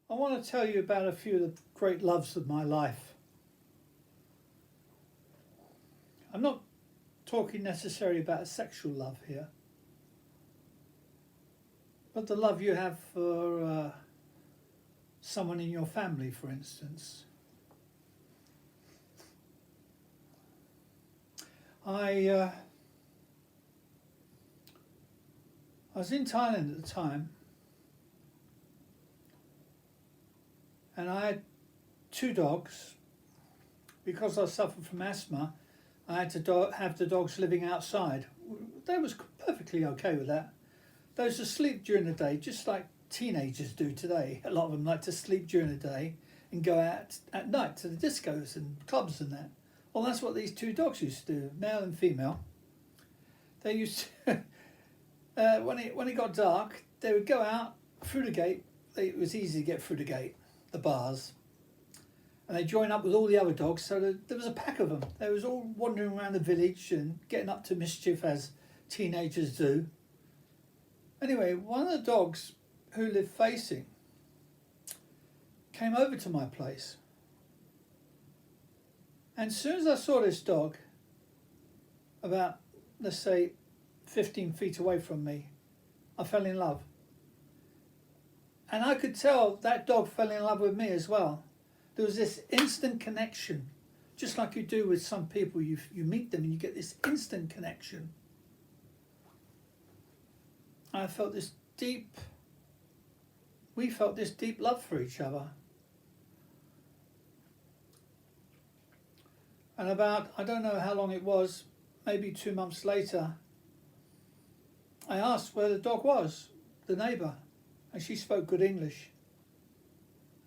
I want to tell you about a few of the great loves of my life. I'm not talking necessarily about a sexual love here, but the love you have for someone in your family, for instance. I uh, I was in Thailand at the time, and I had two dogs. Because I suffered from asthma, I had to have the dogs living outside. They was perfectly okay with that. They was asleep during the day, just like teenagers do today. A lot of them like to sleep during the day and go out at night to the discos and clubs and that. Well, that's what these two dogs used to do, male and female. They used to, when it got dark, they would go out through the gate. It was easy to get through the gate, the bars, and they joined up with all the other dogs. So there was a pack of them. They was all wandering around the village and getting up to mischief as teenagers do. Anyway, one of the dogs who lived facing came over to my place, and as soon as I saw this dog, about, let's say, 15 feet away from me, I fell in love. And I could tell that dog fell in love with me as well. There was this instant connection, just like you do with some people. You meet them and you get this instant connection. I felt this deep, we felt this deep love for each other. And about, I don't know how long it was, maybe 2 months later, I asked where the dog was, the neighbour, and she spoke good English.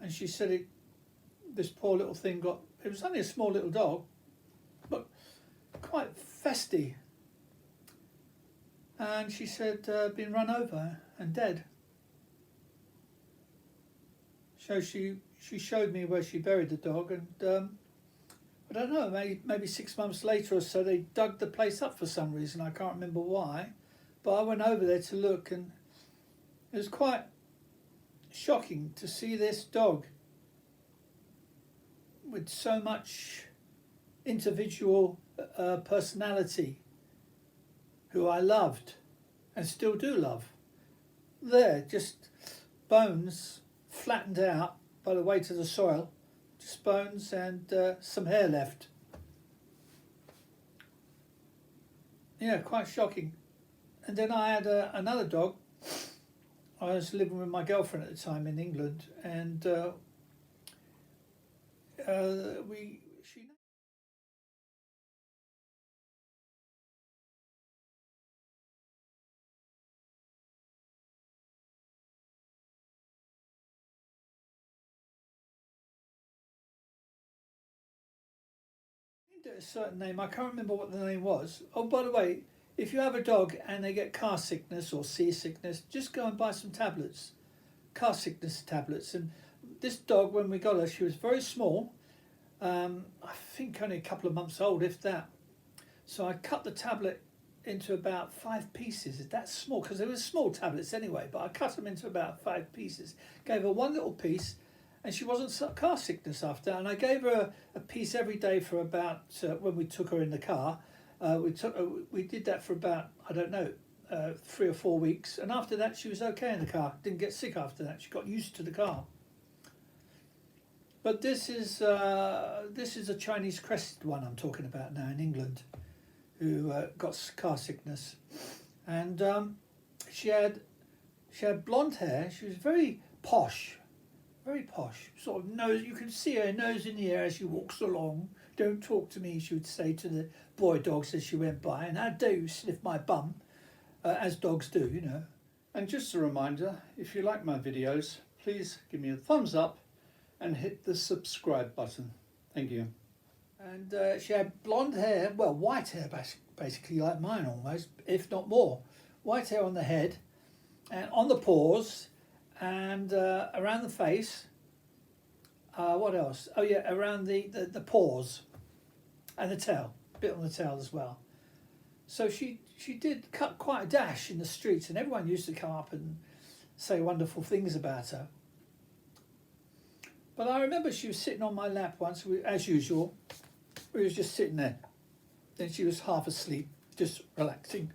And she said this poor little thing it was only a small little dog, but quite festy. And she said, been run over and dead. So she showed me where she buried the dog, and I don't know, maybe 6 months later or so, they dug the place up for some reason. I can't remember why, but I went over there to look, and it was quite shocking to see this dog with so much individual personality, who I loved and still do love. There, just bones flattened out by the weight of the soil, just bones and some hair left. Yeah, quite shocking. And then I had another dog. I was living with my girlfriend at the time in England, and she named it a certain name. I can't remember what the name was. Oh, by the way, if you have a dog and they get car sickness or seasickness, just go and buy some tablets, car sickness tablets. And this dog, when we got her, she was very small. I think only a couple of months old, if that. So I cut the tablet into about 5 pieces. That's small, because they were small tablets anyway, but I cut them into about 5 pieces. Gave her one little piece, and she wasn't car sickness after. And I gave her a piece every day for about, when we took her in the car, we did that for about, I don't know, 3 or 4 weeks. And after that, she was okay in the car. Didn't get sick after that. She got used to the car. But this is a Chinese crested one I'm talking about now in England, who got car sickness, and she had blonde hair. She was very posh, sort of nose. You could see her nose in the air as she walks along. "Don't talk to me," she would say to the boy dogs as she went by, and "How dare you sniff my bum," as dogs do, you know. And just a reminder, if you like my videos, please give me a thumbs up and hit the subscribe button. Thank you. And she had blonde hair, well, white hair basically, like mine almost, if not more. White hair on the head and on the paws and around the face. What else? Oh yeah, around the paws and the tail, a bit on the tail as well. So she did cut quite a dash in the streets, and everyone used to come up and say wonderful things about her. But I remember she was sitting on my lap once, as usual. We was just sitting there. Then she was half asleep, just relaxing.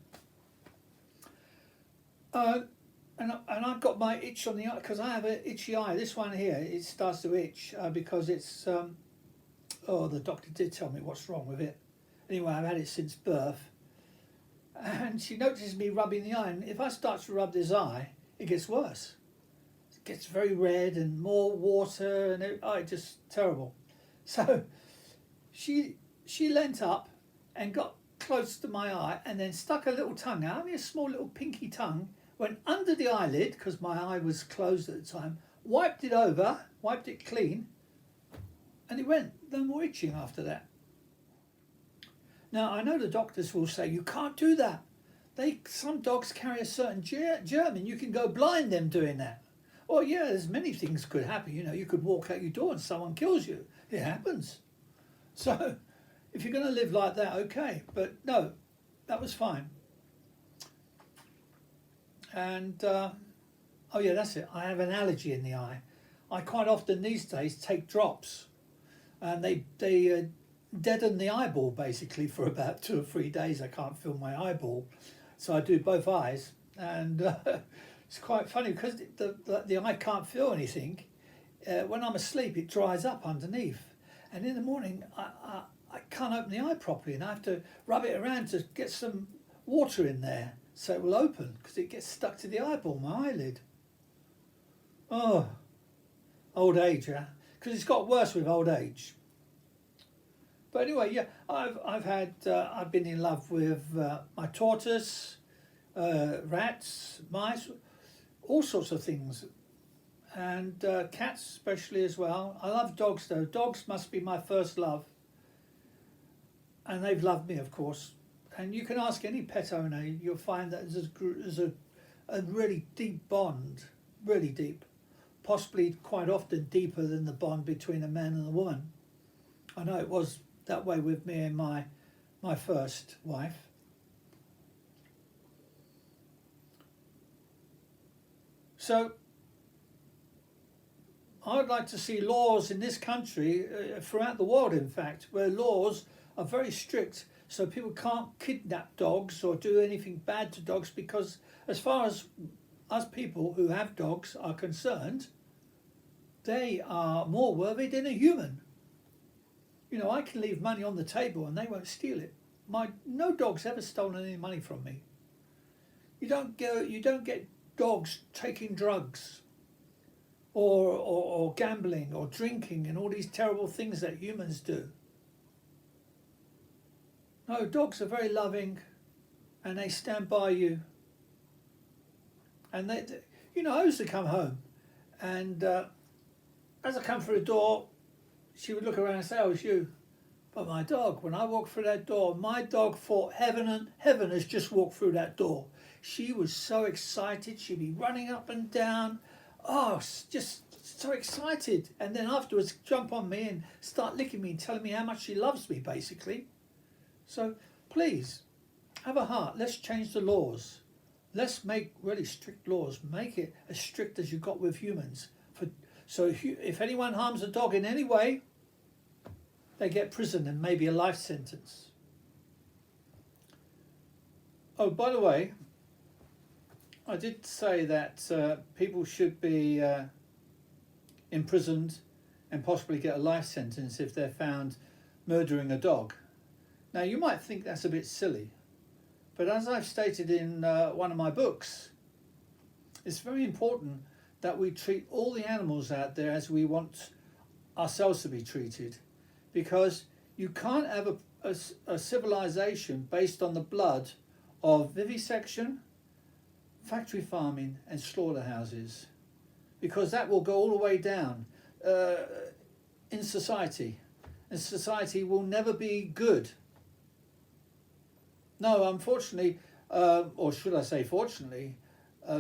And I've got my itch on the eye, because I have an itchy eye. This one here, it starts to itch because it's, the doctor did tell me what's wrong with it. Anyway, I've had it since birth. And she notices me rubbing the eye, and if I start to rub this eye, it gets worse. It gets very red and more water, and it's just terrible. So she leant up and got close to my eye and then stuck her little tongue out, only a small little pinky tongue, went under the eyelid, because my eye was closed at the time, wiped it clean, and it went no more itching after that. Now, I know the doctors will say, you can't do that. Some dogs carry a certain germ and you can go blind them doing that. Well, yeah, there's many things could happen. You could walk out your door and someone kills you. It happens. So, if you're going to live like that, okay. But no, that was fine. And, that's it. I have an allergy in the eye. I quite often these days take drops. And they deaden the eyeball basically for about 2 or 3 days. I can't feel my eyeball, so I do both eyes, and it's quite funny because the eye can't feel anything. When I'm asleep, it dries up underneath, and in the morning I can't open the eye properly, and I have to rub it around to get some water in there so it will open, because it gets stuck to the eyeball, my eyelid. Oh, old age, yeah, because it's got worse with old age. But anyway, yeah, I've been in love with my tortoise, rats, mice, all sorts of things, and cats especially as well. I love dogs though. Dogs must be my first love, and they've loved me, of course. And you can ask any pet owner, you'll find that there's a really deep bond, really deep, possibly quite often deeper than the bond between a man and a woman. I know it was that way with me and my first wife. So I'd like to see laws in this country, throughout the world in fact, where laws are very strict so people can't kidnap dogs or do anything bad to dogs, because as far as us people who have dogs are concerned, they are more worthy than a human. I can leave money on the table and they won't steal it. No dog's ever stolen any money from me. You don't get dogs taking drugs or gambling or drinking and all these terrible things that humans do. No, dogs are very loving and they stand by you. And I used to come home, and as I come through the door, she would look around and say, "Oh, it's you." But my dog, when I walked through that door, my dog thought heaven has just walked through that door. She was so excited. She'd be running up and down. Oh, just so excited. And then afterwards jump on me and start licking me and telling me how much she loves me, basically. So please, have a heart. Let's change the laws. Let's make really strict laws. Make it as strict as you've got with humans. So if anyone harms a dog in any way, they get prison and maybe a life sentence. Oh, by the way, I did say that people should be imprisoned and possibly get a life sentence if they're found murdering a dog. Now, you might think that's a bit silly, but as I've stated in one of my books, it's very important that we treat all the animals out there as we want ourselves to be treated, because you can't have a civilization based on the blood of vivisection, factory farming and slaughterhouses, because that will go all the way down in society, and society will never be good. No, unfortunately, or should I say fortunately,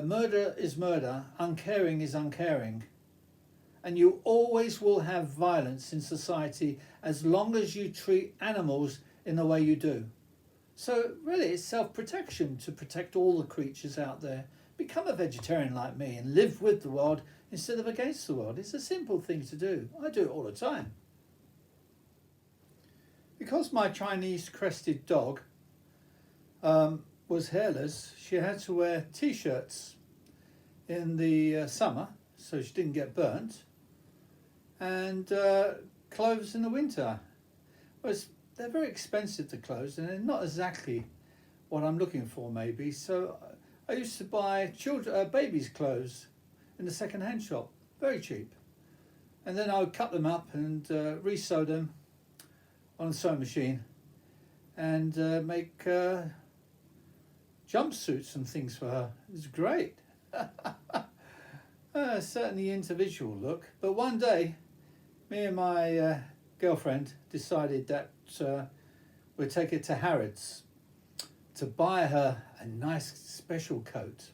murder is murder, uncaring is uncaring. And you always will have violence in society as long as you treat animals in the way you do. So really it's self-protection to protect all the creatures out there, become a vegetarian like me and live with the world instead of against the world. It's a simple thing to do. I do it all the time. Because my Chinese crested dog was hairless, she had to wear t-shirts in the summer so she didn't get burnt, and clothes in the winter. They're very expensive, the clothes, and they're not exactly what I'm looking for, maybe. So I used to buy babies' clothes in the second-hand shop, very cheap, and then I would cut them up and re-sew them on a sewing machine and make jumpsuits and things for her. It was great. Certainly individual look. But one day, me and my girlfriend decided that we'd take her to Harrods to buy her a nice special coat.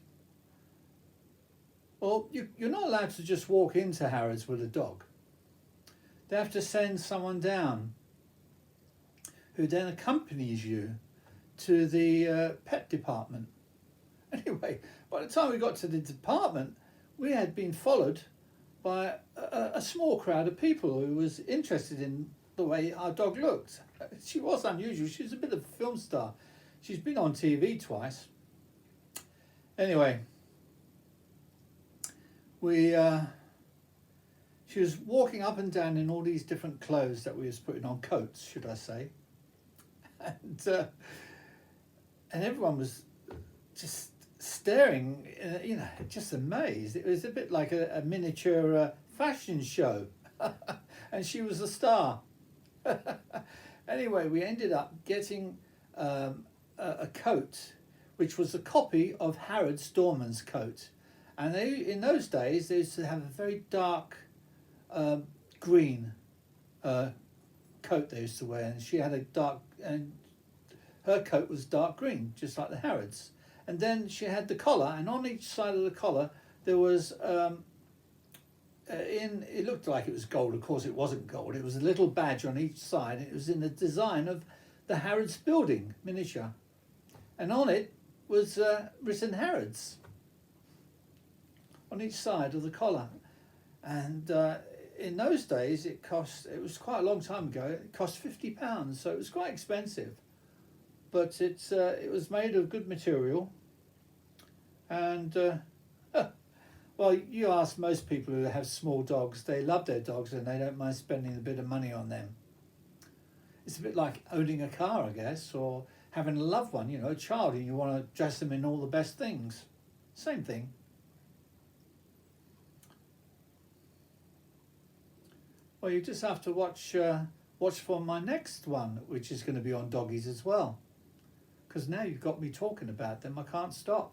Well, you're not allowed to just walk into Harrods with a dog. They have to send someone down who then accompanies you to the pet department. Anyway, by the time we got to the department, we had been followed by a small crowd of people who was interested in the way our dog looked. She was unusual. She was a bit of a film star. She's been on TV twice. Anyway, she was walking up and down in all these different clothes that we was putting on, coats, should I say. And everyone was just staring, just amazed. It was a bit like a miniature fashion show. And she was a star. Anyway, we ended up getting a coat, which was a copy of Harrods Dorman's coat. And in those days, they used to have a very dark green coat they used to wear. And she had and her coat was dark green, just like the Harrods. And then she had the collar, and on each side of the collar there was it looked like it was gold. Of course, it wasn't gold. It was a little badge on each side. It was in the design of the Harrods building, miniature, and on it was written Harrods on each side of the collar. And in those days, it was quite a long time ago. It cost £50, so it was quite expensive. But it was made of good material, and well, you ask most people who have small dogs, they love their dogs and they don't mind spending a bit of money on them. It's a bit like owning a car, I guess, or having a loved one, a child, and you want to dress them in all the best things. Same thing. Well, you just have to watch for my next one, which is going to be on doggies as well. Because now you've got me talking about them, I can't stop.